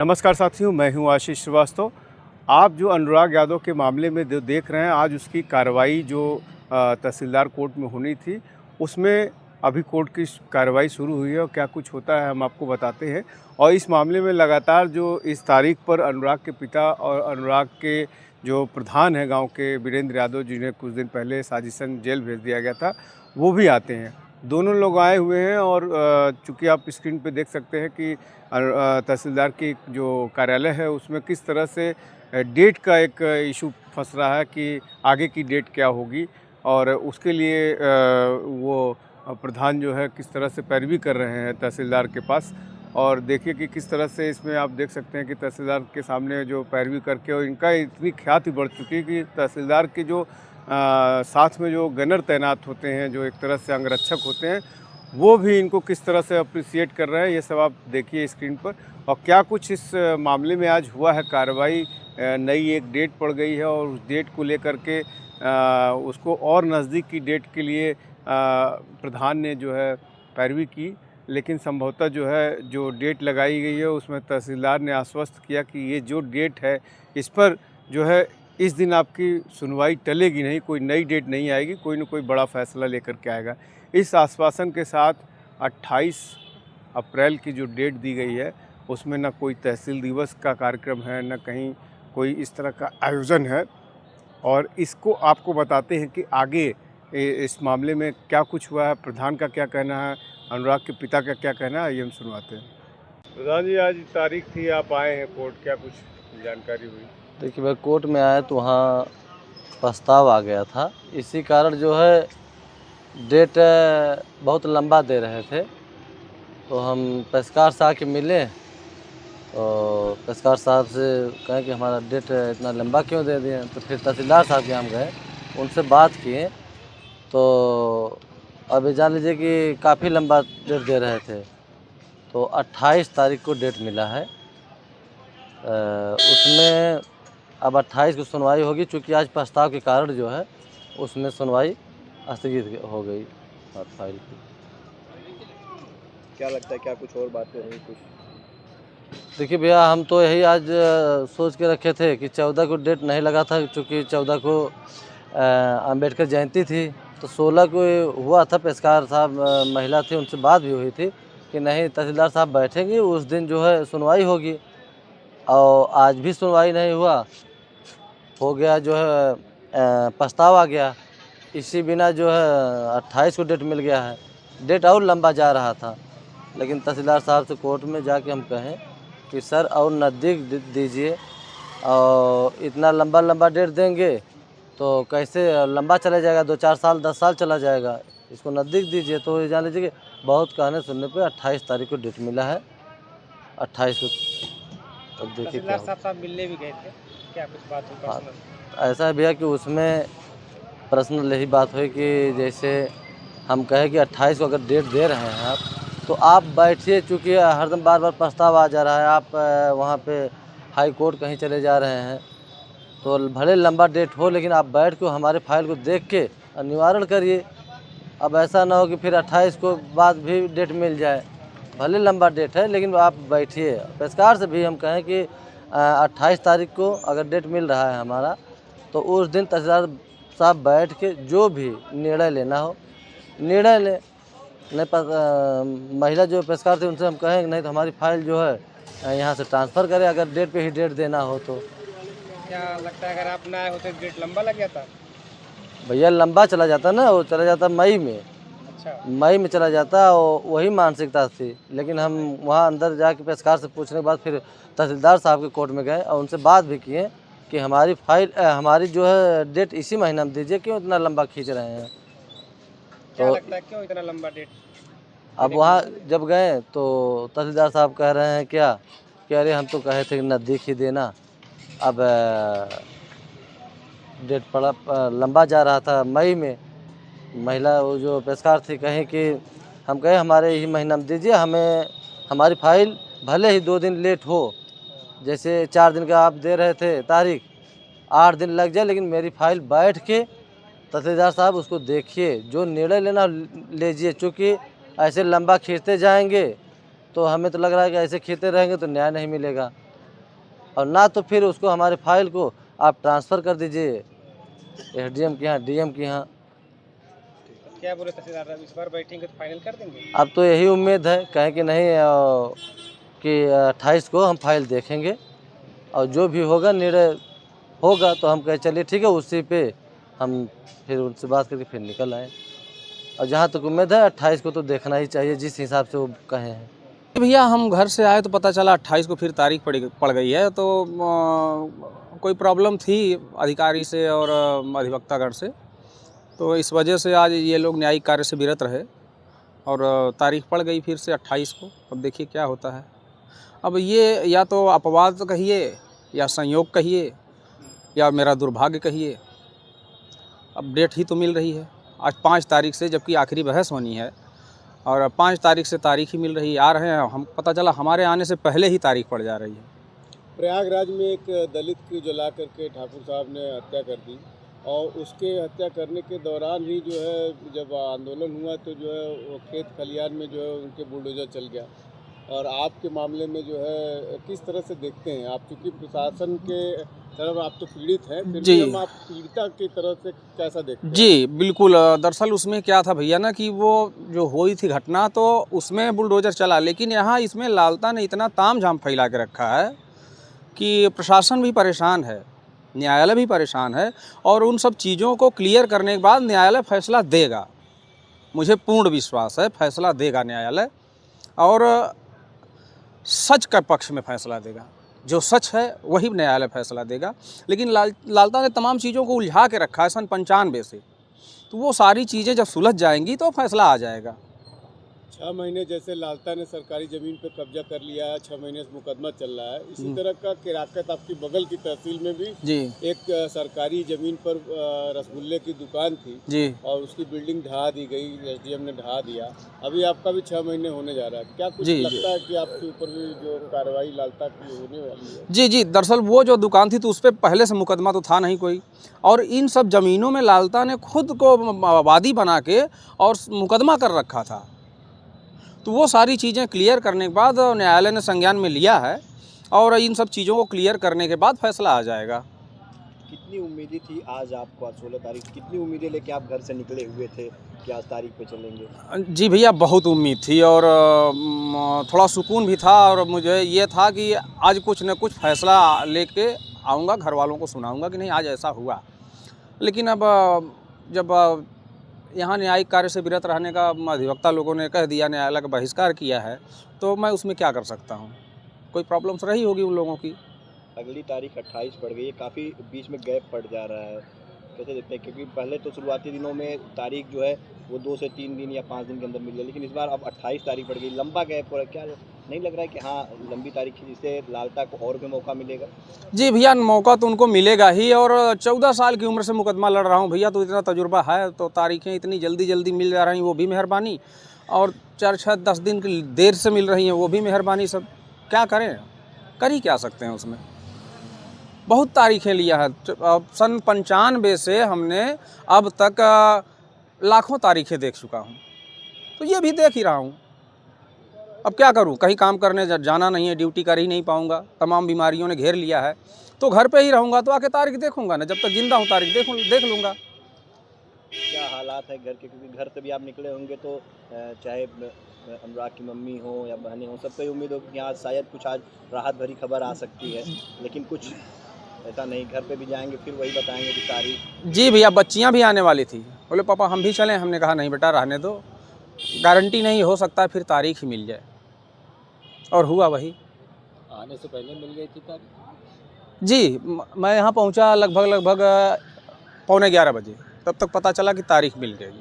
नमस्कार साथियों, मैं हूं आशीष श्रीवास्तव। आप जो अनुराग यादव के मामले में जो देख रहे हैं, आज उसकी कार्रवाई जो तहसीलदार कोर्ट में होनी थी, उसमें अभी कोर्ट की कार्रवाई शुरू हुई है और क्या कुछ होता है हम आपको बताते हैं। और इस मामले में लगातार जो इस तारीख पर अनुराग के पिता और अनुराग के जो प्रधान हैं गांव के, वीरेंद्र यादव, जिन्हें कुछ दिन पहले साजिशन जेल भेज दिया गया था, वो भी आते हैं। दोनों लोग आए हुए हैं और चूँकि आप स्क्रीन पे देख सकते हैं कि तहसीलदार की जो कार्यालय है उसमें किस तरह से डेट का एक इशू फंस रहा है कि आगे की डेट क्या होगी, और उसके लिए वो प्रधान जो है किस तरह से पैरवी कर रहे हैं तहसीलदार के पास। और देखिए कि किस तरह से इसमें आप देख सकते हैं कि तहसीलदार के सामने जो पैरवी करके, और इनका इतनी ख्याति बढ़ चुकी है कि तहसीलदार के जो साथ में जो गनर तैनात होते हैं, जो एक तरह से अंगरक्षक होते हैं, वो भी इनको किस तरह से अप्रिशिएट कर रहे हैं, ये सब आप देखिए स्क्रीन पर। और क्या कुछ इस मामले में आज हुआ है, कार्रवाई नई एक डेट पड़ गई है और उस डेट को लेकर के उसको और नज़दीक की डेट के लिए प्रधान ने जो है पैरवी की। लेकिन संभवतः जो है जो डेट लगाई गई है उसमें तहसीलदार ने आश्वस्त किया कि ये जो डेट है इस पर जो है इस दिन आपकी सुनवाई टलेगी नहीं, कोई नई डेट नहीं आएगी, कोई न कोई बड़ा फैसला लेकर के आएगा। इस आश्वासन के साथ 28 अप्रैल की जो डेट दी गई है उसमें न कोई तहसील दिवस का कार्यक्रम है, न कहीं कोई इस तरह का आयोजन है। और इसको आपको बताते हैं कि आगे इस मामले में क्या कुछ हुआ है, प्रधान का क्या कहना है, अनुराग के पिता का क्या कहना है, ये हम सुनवाते हैं। प्रधान जी, आज तारीख थी, आप आए हैं कोर्ट, क्या कुछ जानकारी हुई? देखिए, मैं कोर्ट में आया तो वहाँ प्रस्ताव आ गया था। इसी कारण जो है डेट बहुत लंबा दे रहे थे, तो हम पेशकार साहब के मिले और पेशकार साहब से कहें कि हमारा डेट इतना लंबा क्यों दे दिए। तो फिर तहसीलदार साहब के हम गए, उनसे बात किए तो अभी जान लीजिए कि काफ़ी लंबा डेट दे रहे थे। तो 28 तारीख को डेट मिला है। उसमें अब 28 को सुनवाई होगी, चूँकि आज प्रस्ताव के कारण जो है उसमें सुनवाई स्थगित हो गई फाइल की। क्या लगता है, क्या कुछ और बातें हुई कुछ? देखिए भैया, हम तो यही आज सोच के रखे थे कि 14 को डेट नहीं लगा था, चूँकि 14 को अंबेडकर जयंती थी। तो 16 को हुआ था, पेशकार साहब महिला थी, उनसे बात भी हुई थी कि नहीं, तहसीलदार साहब बैठेंगे, उस दिन जो है सुनवाई होगी। और आज भी सुनवाई नहीं हुआ, हो गया जो है प्रस्ताव आ गया। इसी बिना जो है 28 को डेट मिल गया है। डेट और लंबा जा रहा था, लेकिन तहसीलदार साहब से कोर्ट में जाके हम कहें कि सर और नज़दीक दीजिए, और इतना लंबा डेट देंगे तो कैसे लंबा चला जाएगा, 2-4 साल 10 साल चला जाएगा, इसको नज़दीक दीजिए। तो ये जान लीजिए कि बहुत कहने सुनने पे 28 तारीख को डेट मिला है। 28 को अब देखिए क्या तहसीलदार साहब मिलने भी गए थे, क्या कुछ बात हुई पर्सनल? ऐसा है भैया कि उसमें पर्सनल यही बात हुई कि जैसे हम कहें कि 28 को अगर डेट दे रहे हैं आप, तो आप बैठिए, चूँकि हरदम बार प्रस्ताव आ जा रहा है, आप वहाँ पे हाई कोर्ट कहीं चले जा रहे हैं, तो भले लंबा डेट हो, लेकिन आप बैठ के हमारे फाइल को देख के निवारण करिए। अब ऐसा ना हो कि फिर 28 को बाद भी डेट मिल जाए। भले लंबा डेट है, लेकिन आप बैठिए। पेशकार से भी हम कहें कि 28 तारीख को अगर डेट मिल रहा है हमारा, तो उस दिन तहसीलदार साहब बैठ के जो भी निर्णय लेना हो निर्णय लें। नहीं महिला जो पेशकार थे उनसे हम कहें नहीं तो हमारी फाइल जो है यहाँ से ट्रांसफ़र करें, अगर डेट पे ही डेट देना हो तो। क्या लगता है, अगर आप ना आए होते डेट लंबा लग जाता? भैया लंबा चला जाता ना, वो चला जाता मई में। अच्छा। मई में चला जाता, और वही मानसिकता थी। लेकिन हम वहाँ अंदर जाके पेशकार से पूछने के बाद फिर तहसीलदार साहब के कोर्ट में गए और उनसे बात भी किए कि हमारी फाइल हमारी जो है डेट इसी महीना में दीजिए, क्यों इतना लंबा खींच रहे हैं। क्या तो लगता है, क्यों इतना लंबा डेट? अब वहाँ जब गए तो तहसीलदार साहब कह रहे हैं क्या कि अरे हम तो कहे थे कि नज़दीक ही देना। अब डेट पड़ा लंबा जा रहा था मई में। महिला वो जो पेशकार थी कहीं कि हम कहे हमारे ही महीना में दीजिए, हमें हमारी फाइल भले ही 2 दिन लेट हो, जैसे 4 दिन का आप दे रहे थे तारीख, 8 दिन लग जाए, लेकिन मेरी फाइल बैठ के तहसीलदार साहब उसको देखिए, जो निर्णय लेना लीजिए। चूँकि ऐसे लंबा खींचते जाएंगे तो हमें तो लग रहा है कि ऐसे खींचते रहेंगे तो न्याय नहीं मिलेगा। और ना तो फिर उसको हमारे फाइल को आप ट्रांसफ़र कर दीजिए एसडीएम के यहाँ, डीएम के यहाँ। क्या बोले तहसीलदार साहब, इस बार बैठेंगे तो फाइनल कर देंगे? अब तो यही उम्मीद है, कहें कि नहीं कि 28 को हम फाइल देखेंगे और जो भी होगा निर्णय होगा तो हम कहे चलिए ठीक है, उसी पे हम फिर उनसे बात करके फिर निकल आए। और जहाँ तक उम्मीद है 28 को तो देखना ही चाहिए, जिस हिसाब से वो कहे हैं। भैया हम घर से आए तो पता चला 28 को फिर तारीख पड़ गई है, तो कोई प्रॉब्लम थी अधिकारी से और अधिवक्तागण से, तो इस वजह से आज ये लोग न्यायिक कार्य से विरत रहे और तारीख पड़ गई फिर से 28 को। अब देखिए क्या होता है। अब ये या तो अपवाद कहिए या संयोग कहिए या मेरा दुर्भाग्य कहिए, अब डेट ही तो मिल रही है आज 5 तारीख से, जबकि आखिरी बहस होनी है और 5 तारीख से तारीख ही मिल रही है। आ रहे हैं हम, पता चला हमारे आने से पहले ही तारीख पड़ जा रही है। प्रयागराज में एक दलित की जला करके ठाकुर साहब ने हत्या कर दी और उसके हत्या करने के दौरान ही जो है जब आंदोलन हुआ तो जो है वो खेत खलियान में जो है उनके बुलडोजर चल गया। और आपके मामले में जो है किस तरह से देखते हैं आप, चूँकि प्रशासन के तरफ आप तो पीड़ित हैं, फिर जी। भी हम आप पीड़िता की तरफ से कैसा देखते हैं? जी बिल्कुल, दरअसल उसमें क्या था भैया ना कि वो जो हुई थी घटना तो उसमें बुलडोजर चला, लेकिन यहाँ इसमें लालता ने इतना तामझाम फैला के रखा है कि प्रशासन भी परेशान है, न्यायालय भी परेशान है और उन सब चीज़ों को क्लियर करने के बाद न्यायालय फैसला देगा। मुझे पूर्ण विश्वास है फैसला देगा न्यायालय और सच का पक्ष में फैसला देगा। जो सच है वही न्यायालय फैसला देगा। लेकिन लालता ने तमाम चीज़ों को उलझा के रखा है सन 95 से, तो वो सारी चीज़ें जब सुलझ जाएंगी तो फैसला आ जाएगा। 6 महीने जैसे लालता ने सरकारी ज़मीन पर कब्जा कर लिया है, 6 महीने से मुकदमा चल रहा है। इसी तरह का किराकत आपकी बगल की तहसील में भी जी एक सरकारी ज़मीन पर रसगुल्ले की दुकान थी जी और उसकी बिल्डिंग ढहा दी गई, एसडीएम ने ढहा दिया। अभी आपका भी 6 महीने होने जा रहा है, क्या कुछ जी, लगता है कि आपके ऊपर भी जो कार्रवाई लालता की होने वाली है? जी जी, दरअसल वो जो दुकान थी तो उस पर पहले से मुकदमा तो था नहीं कोई, और इन सब ज़मीनों में लालता ने खुद को वादी बना के और मुकदमा कर रखा था। तो वो सारी चीज़ें क्लियर करने के बाद न्यायालय ने संज्ञान में लिया है और इन सब चीज़ों को क्लियर करने के बाद फैसला आ जाएगा। कितनी उम्मीदें थी आज आपको, आज 16 तारीख, कितनी उम्मीदें लेके आप घर से निकले हुए थे कि आज तारीख पे चलेंगे? जी भैया, बहुत उम्मीद थी और थोड़ा सुकून भी था और मुझे ये था कि आज कुछ न कुछ फैसला लेके आऊँगा, घर वालों को सुनाऊँगा कि नहीं आज ऐसा हुआ। लेकिन अब जब यहाँ न्यायिक कार्य से विरत रहने का अधिवक्ता लोगों ने कह दिया, न्यायालय का बहिष्कार किया है, तो मैं उसमें क्या कर सकता हूँ। कोई प्रॉब्लम्स रही होगी उन लोगों की। अगली तारीख 28 पड़ गई है, काफ़ी बीच में गैप पड़ जा रहा है, कैसे देखते हैं? क्योंकि पहले तो शुरुआती दिनों में तारीख जो है वो 2 से 3 दिन या 5 दिन के अंदर मिल जाए, लेकिन इस बार अब 28 तारीख पड़ गई, लंबा गैप हो रहा है। क्या नहीं लग रहा है कि हाँ लंबी तारीख है जिससे लालता को और भी मौका मिलेगा? जी भैया, मौका तो उनको मिलेगा ही और 14 साल की उम्र से मुकदमा लड़ रहा हूँ भैया, तो इतना तजुर्बा है, तो तारीखें इतनी जल्दी जल्दी मिल जा रही वो भी मेहरबानी, और 4-6-10 दिन की देर से मिल रही हैं वो भी मेहरबानी। सब क्या करें, कर ही क्या सकते हैं उसमें। बहुत तारीखें लिया है, अब सन 95 से हमने अब तक लाखों तारीखें देख चुका हूँ, तो ये भी देख ही रहा हूँ। अब क्या करूँ, कहीं काम करने जाना नहीं है, ड्यूटी कर ही नहीं पाऊँगा, तमाम बीमारियों ने घेर लिया है, तो घर पे ही रहूँगा, तो आके तारीख देखूँगा ना, जब तक जिंदा हूँ तारीख देख लूँगा। क्या हालात है घर के? क्योंकि घर से भी आप निकले होंगे तो चाहे अनुराग की मम्मी हो या बहनें हो, सबको उम्मीद हो कि यहाँ शायद कुछ आज राहत भरी खबर आ सकती है, लेकिन कुछ ऐसा नहीं। घर पे भी जाएंगे फिर वही बताएंगे कि तारीख। जी भैया, बच्चियाँ भी आने वाली थी, बोले पापा हम भी चलें, हमने कहा नहीं बेटा रहने दो, गारंटी नहीं, हो सकता है फिर तारीख ही मिल जाए, और हुआ वही। आने से पहले मिल गई थी तारीख? जी, मैं यहाँ पहुँचा लगभग 11:15 बजे, तब तक पता चला कि तारीख मिल गई।